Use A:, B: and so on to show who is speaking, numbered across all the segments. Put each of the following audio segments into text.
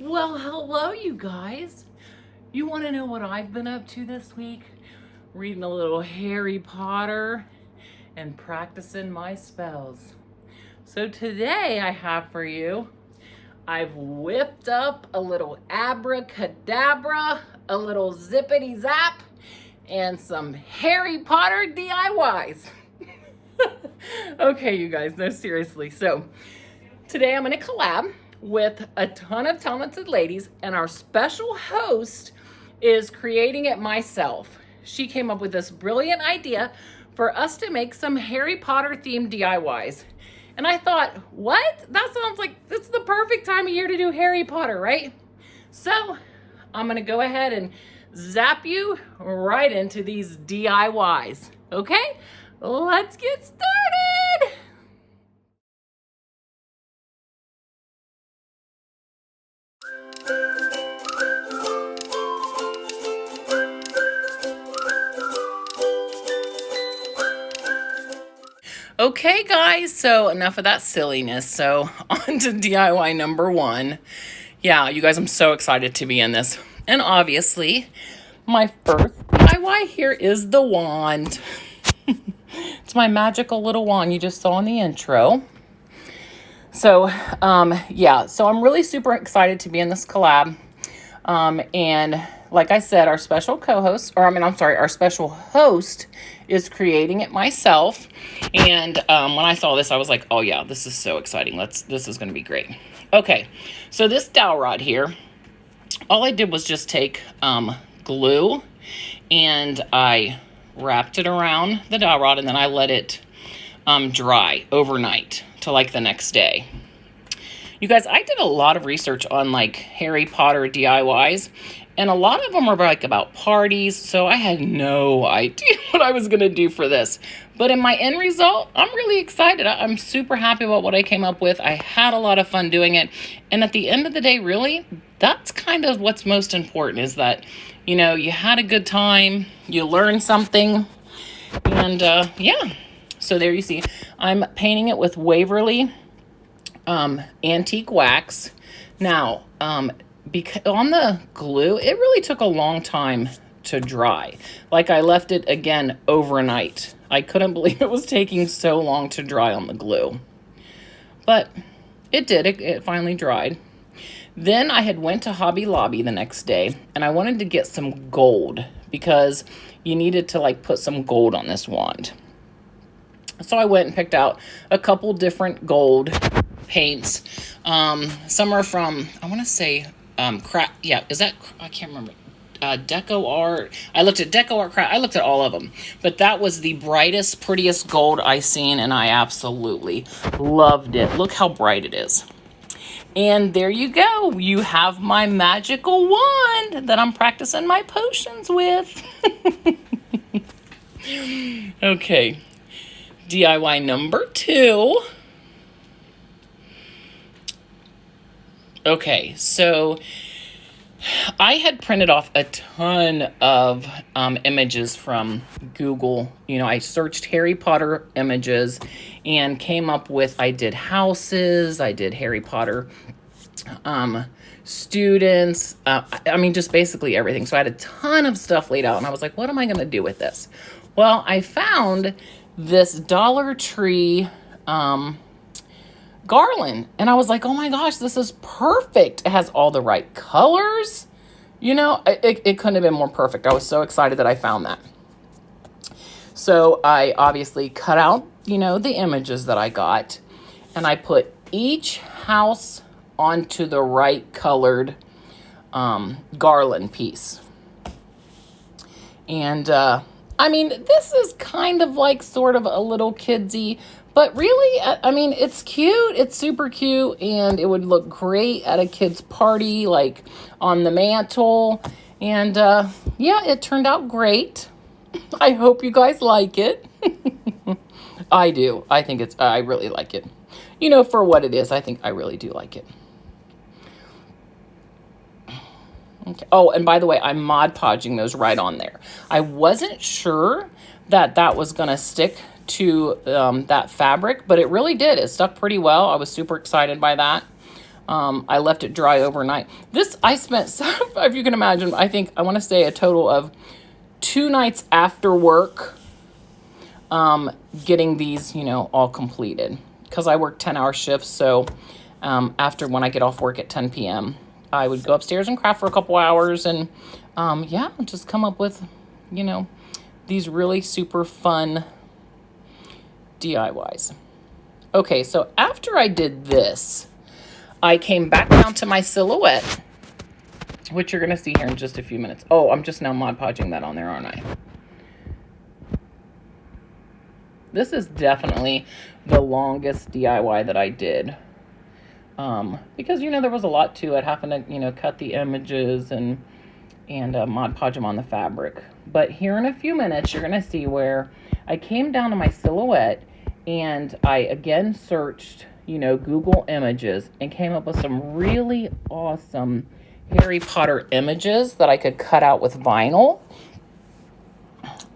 A: Well, hello, you guys. You want to know what I've been up to this week? Reading a little Harry Potter and practicing my spells. So today I have for you, I've whipped up a little abracadabra, a little zippity zap, and some Harry Potter DIYs. Okay, you guys, no, seriously. So today I'm going to collab with a ton of talented ladies, and our special host is creating it myself. She came up with this brilliant idea for us to make some Harry Potter themed DIYs. And I thought, what? That sounds like it's the perfect time of year to do Harry Potter, right? So I'm going to go ahead and zap you right into these DIYs. Okay? Let's get started. Okay, guys, so enough of that silliness. So on to DIY number one. Yeah, you guys, I'm so excited to be in this. And obviously, my first DIY here is the wand. It's my magical little wand you just saw in the intro. So, yeah, so I'm really super excited to be in this collab. And like I said, our special co-host, our special host is creating it myself. And when I saw this, I was like, oh yeah, this is so exciting. This is going to be great. Okay, so this dowel rod here, all I did was just take glue and I wrapped it around the dowel rod and then I let it dry overnight till like the next day. You guys, I did a lot of research on like Harry Potter DIYs, and a lot of them were like about parties, so I had no idea what I was going to do for this. But in my end result, I'm really excited. I'm super happy about what I came up with. I had a lot of fun doing it. And at the end of the day, really, that's kind of what's most important, is that, you know, you had a good time, you learned something, and yeah. So there you see, I'm painting it with Waverly antique wax. Now, because on the glue, it really took a long time to dry. Like I left it again overnight. I couldn't believe it was taking so long to dry on the glue. But it did, it finally dried. Then I had went to Hobby Lobby the next day and I wanted to get some gold because you needed to like put some gold on this wand. So I went and picked out a couple different gold paints. Some are from, I want to say, is that, I can't remember, Deco Art. I looked at Deco Art Craft. I looked at all of them, but that was the brightest, prettiest gold I seen, and I absolutely loved it. Look how bright it is. And there you go. You have my magical wand that I'm practicing my potions with. Okay. DIY number two. Okay, so I had printed off a ton of images from Google. You know, I searched Harry Potter images and came up with, I did houses, I did Harry Potter students, I mean, just basically everything. So I had a ton of stuff laid out and I was like, what am I going to do with this? Well, I found this Dollar Tree garland, and I was like, oh my gosh, this is perfect. It has all the right colors. You know, it couldn't have been more perfect. I was so excited that I found that. So I obviously cut out, you know, the images that I got, and I put each house onto the right colored garland piece. And I mean, this is kind of like sort of a little kidsy, but really, I mean, it's cute. It's super cute, and it would look great at a kid's party, like on the mantle. And yeah, it turned out great. I hope you guys like it. I do. I really like it. You know, for what it is, I think I really do like it. Okay. Oh, and by the way, I'm Mod Podging those right on there. I wasn't sure that that was going to stick to that fabric, but it really did. It stuck pretty well. I was super excited by that. I left it dry overnight. This, I spent, if you can imagine, I want to say a total of 2 nights after work getting these, all completed. Because I work 10-hour shifts, so after when I get off work at 10 p.m., I would go upstairs and craft for a couple hours and, just come up with, these really super fun DIYs. Okay, so after I did this, I came back down to my silhouette, which you're going to see here in just a few minutes. Oh, I'm just now Mod Podging that on there, aren't I? This is definitely the longest DIY that I did. Because, there was a lot to it, having to, cut the images and Mod Podge them on the fabric. But here in a few minutes, you're going to see where I came down to my silhouette and I again searched, Google Images and came up with some really awesome Harry Potter images that I could cut out with vinyl.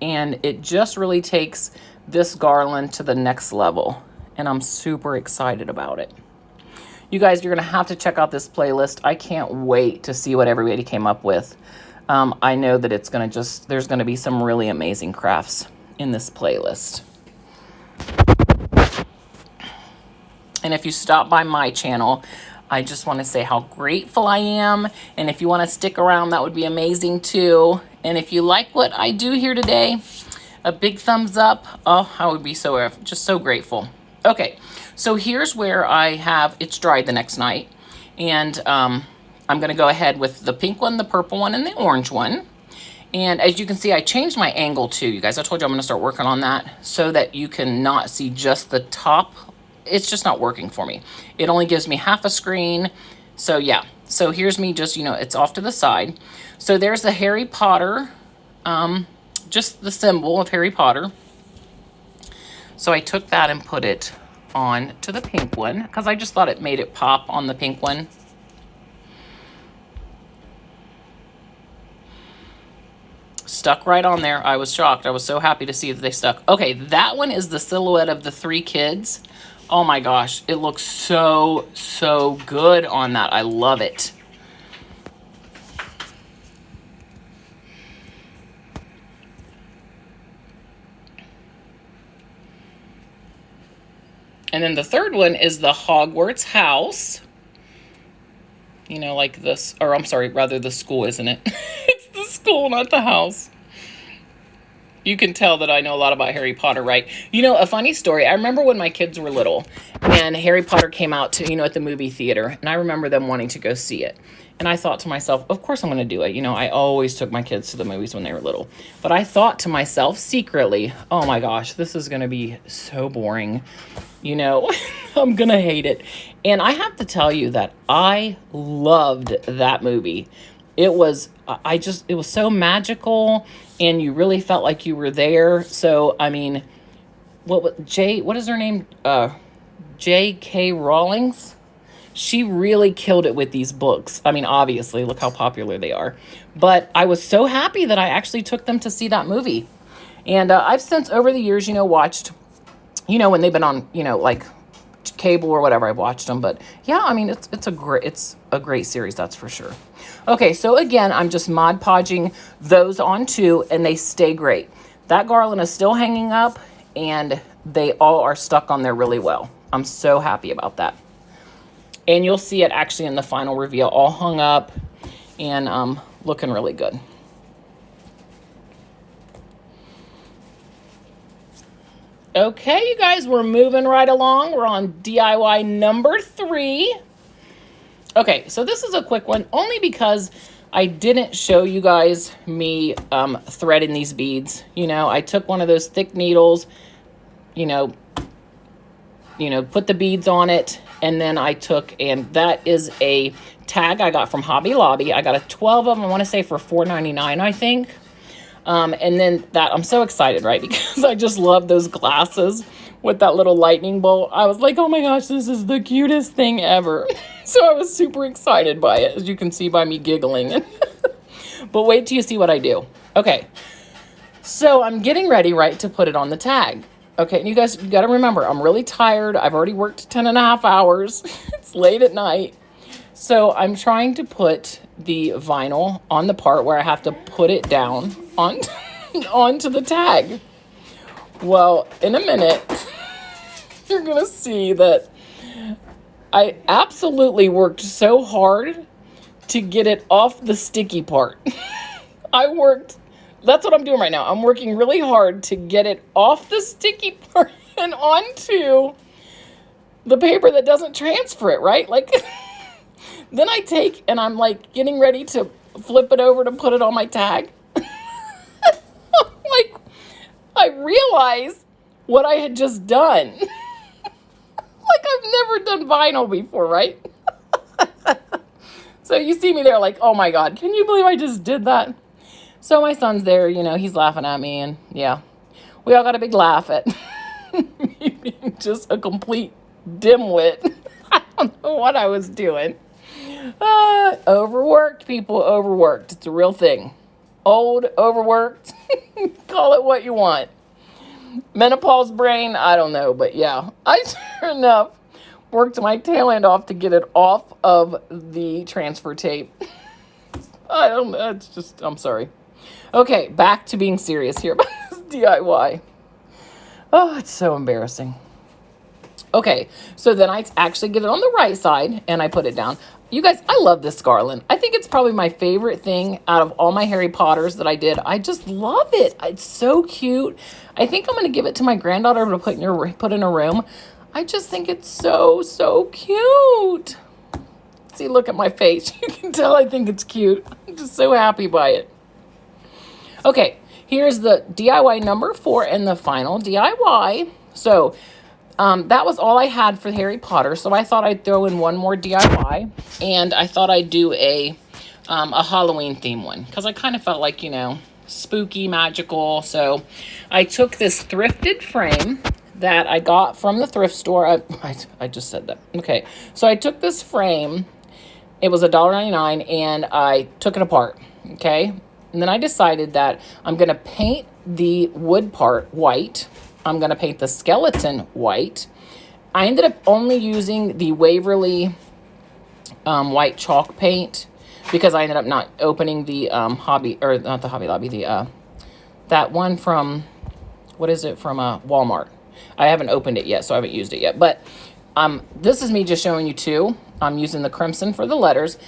A: And it just really takes this garland to the next level. And I'm super excited about it. You guys, you're going to have to check out this playlist. I can't wait to see what everybody came up with. I know that it's going to there's going to be some really amazing crafts in this playlist. And if you stop by my channel, I just want to say how grateful I am. And if you want to stick around, that would be amazing too. And if you like what I do here today, a big thumbs up. Oh, I would be just so grateful. Okay, so here's where it's dried the next night. And I'm going to go ahead with the pink one, the purple one, and the orange one. And as you can see, I changed my angle too, you guys. I told you I'm going to start working on that so that you can not see just the top. It's just not working for me. It only gives me half a screen. So yeah, so here's me just, it's off to the side. So there's the Harry Potter, just the symbol of Harry Potter. So I took that and put it on to the pink one because I just thought it made it pop on the pink one. Stuck right on there. I was shocked. I was so happy to see that they stuck. Okay, that one is the silhouette of the 3 kids. Oh my gosh, it looks so, so good on that. I love it. And then the third one is the Hogwarts house. Like this, or I'm sorry, rather the school, isn't it? It's the school, not the house. You can tell that I know a lot about Harry Potter, right? A funny story. I remember when my kids were little and Harry Potter came out to, at the movie theater. And I remember them wanting to go see it. And I thought to myself, of course I'm going to do it. I always took my kids to the movies when they were little. But I thought to myself secretly, oh my gosh, this is going to be so boring. I'm going to hate it. And I have to tell you that I loved that movie. It was so magical and you really felt like you were there. So, I mean, what is her name? J.K. Rowling's? She really killed it with these books. I mean, obviously, look how popular they are. But I was so happy that I actually took them to see that movie. And I've since, over the years, watched, when they've been on, like cable or whatever, I've watched them. But yeah, I mean, it's a great series, that's for sure. Okay, so again, I'm just Mod Podging those on too, and they stay great. That garland is still hanging up, and they all are stuck on there really well. I'm so happy about that. And you'll see it actually in the final reveal, all hung up and looking really good. Okay, you guys, we're moving right along. We're on DIY number 3. Okay, so this is a quick one, only because I didn't show you guys me threading these beads. I took one of those thick needles, put the beads on it, and then I took, and that is a tag I got from Hobby Lobby. I got a 12 of them, I want to say for $4.99, I think. And then that, I'm so excited, right? Because I just love those glasses with that little lightning bolt. I was like, oh my gosh, this is the cutest thing ever. So I was super excited by it, as you can see by me giggling. But wait till you see what I do. Okay, so I'm getting ready, right, to put it on the tag. Okay, and you guys, you got to remember, I'm really tired. I've already worked 10.5 hours. It's late at night. So I'm trying to put the vinyl on the part where I have to put it down on, onto the tag. Well, in a minute, you're going to see that I absolutely worked so hard to get it off the sticky part. That's what I'm doing right now. I'm working really hard to get it off the sticky part and onto the paper that doesn't transfer it, right? Like, then I take and I'm like getting ready to flip it over to put it on my tag. Like, I realized what I had just done. Like, I've never done vinyl before, right? So you see me there like, oh my God, can you believe I just did that? So my son's there, you know, he's laughing at me, and yeah, we all got a big laugh at me being just a complete dimwit. I don't know what I was doing. Overworked, people, overworked. It's a real thing. Old, overworked, call it what you want. Menopause brain, I don't know, but yeah, I sure enough worked my tail end off to get it off of the transfer tape. I don't know, it's just, I'm sorry. Okay, back to being serious here about this DIY. Oh, it's so embarrassing. Okay, so then I actually get it on the right side and I put it down. You guys, I love this garland. I think it's probably my favorite thing out of all my Harry Potters that I did. I just love it. It's so cute. I think I'm going to give it to my granddaughter to put in her room. I just think it's so, so cute. See, look at my face. You can tell I think it's cute. I'm just so happy by it. Okay, here's the DIY number 4 and the final DIY. So that was all I had for Harry Potter. So I thought I'd throw in one more DIY, and I thought I'd do a Halloween theme one because I kind of felt like, you know, spooky, magical. So I took this thrifted frame that I got from the thrift store. I just said that. Okay, so I took this frame. It was $1.99, and I took it apart. Okay. And then I decided that I'm going to paint the wood part white. I'm going to paint the skeleton white. I ended up only using the Waverly white chalk paint because I ended up not opening the Hobby, or not the Hobby Lobby, the that one from, what is it, from Walmart. I haven't opened it yet, so I haven't used it yet. But this is me just showing you two. I'm using the crimson for the letters.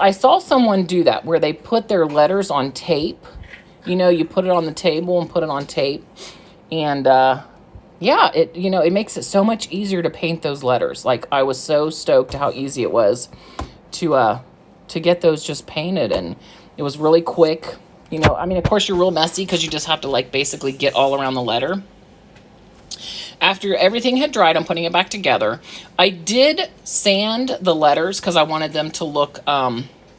A: I saw someone do that where they put their letters on tape. You know, you put it on the table and put it on tape. And yeah, it makes it so much easier to paint those letters. Like, I was so stoked how easy it was to get those just painted, and it was really quick. You know, I mean, of course you're real messy because you just have to like basically get all around the letter. After everything had dried, I'm putting it back together. I did sand the letters because I wanted them to look,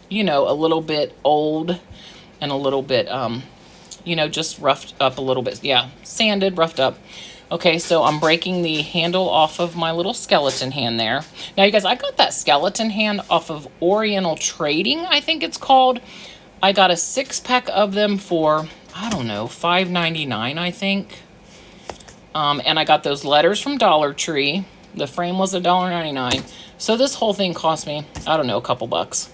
A: you know, a little bit old and a little bit, you know, just roughed up a little bit. Yeah, sanded, roughed up. Okay, so I'm breaking the handle off of my little skeleton hand there. Now, you guys, I got that skeleton hand off of Oriental Trading, I think it's called. I got a 6-pack of them for, I don't know, $5.99, I think. And I got those letters from Dollar Tree. The frame was $1.99. So this whole thing cost me, I don't know, a couple bucks.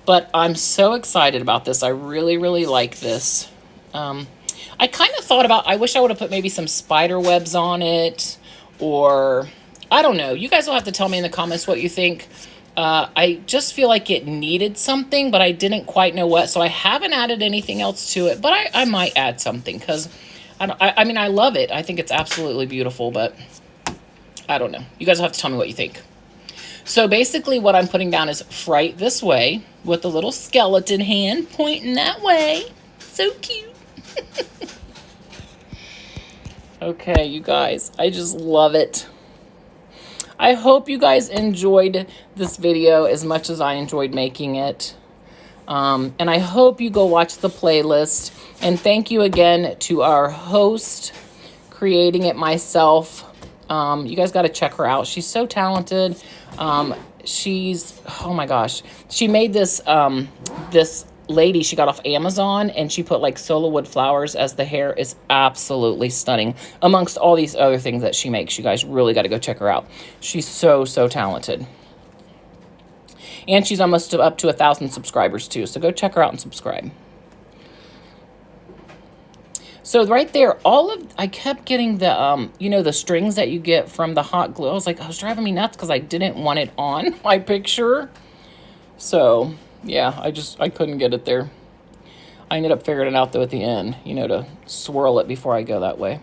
A: But I'm so excited about this. I really, really like this. I kind of thought about, I wish I would have put maybe some spider webs on it. Or, I don't know. You guys will have to tell me in the comments what you think. I just feel like it needed something, but I didn't quite know what. So I haven't added anything else to it. But I might add something because I mean, I love it. I think it's absolutely beautiful, but I don't know. You guys will have to tell me what you think. So basically what I'm putting down is Fright this way with the little skeleton hand pointing that way. So cute. Okay, you guys, I just love it. I hope you guys enjoyed this video as much as I enjoyed making it. And I hope you go watch the playlist. And thank you again to our host, Creating It Myself. You guys got to check her out. She's so talented. She's, oh my gosh. She made this, this lady she got off Amazon, and she put like solo wood flowers as the hair. Is absolutely stunning amongst all these other things that she makes. You guys really got to go check her out. She's so, so talented. And she's almost up to 1,000 subscribers too. So go check her out and subscribe. So right there, I kept getting the, you know, the strings that you get from the hot glue. I was driving me nuts because I didn't want it on my picture. So yeah, I couldn't get it there. I ended up figuring it out though at the end, you know, to swirl it before I go that way.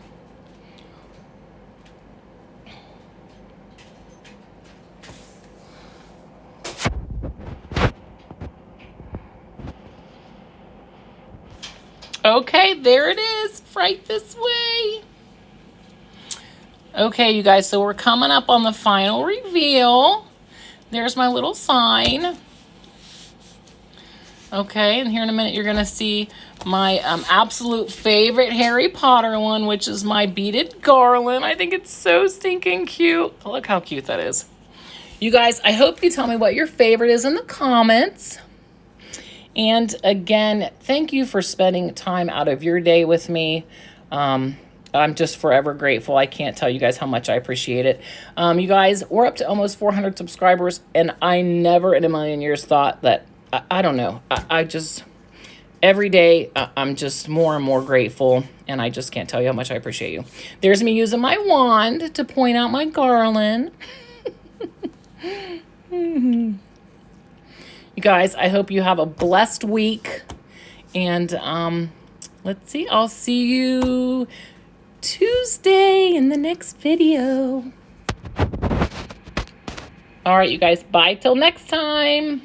A: Okay, there it is, right this way. Okay, you guys, so we're coming up on the final reveal. There's my little sign. Okay, and here in a minute you're going to see my absolute favorite Harry Potter one, which is my beaded garland. I think it's so stinking cute. Look how cute that is. You guys, I hope you tell me what your favorite is in the comments. And again, thank you for spending time out of your day with me. I'm just forever grateful. I can't tell you guys how much I appreciate it. You guys, we're up to almost 400 subscribers, and I never in a million years thought that, I don't know, I just, every day, I'm just more and more grateful, and I just can't tell you how much I appreciate you. There's me using my wand to point out my garland. You guys, I hope you have a blessed week. And let's see, I'll see you Tuesday in the next video. All right, you guys, bye till next time.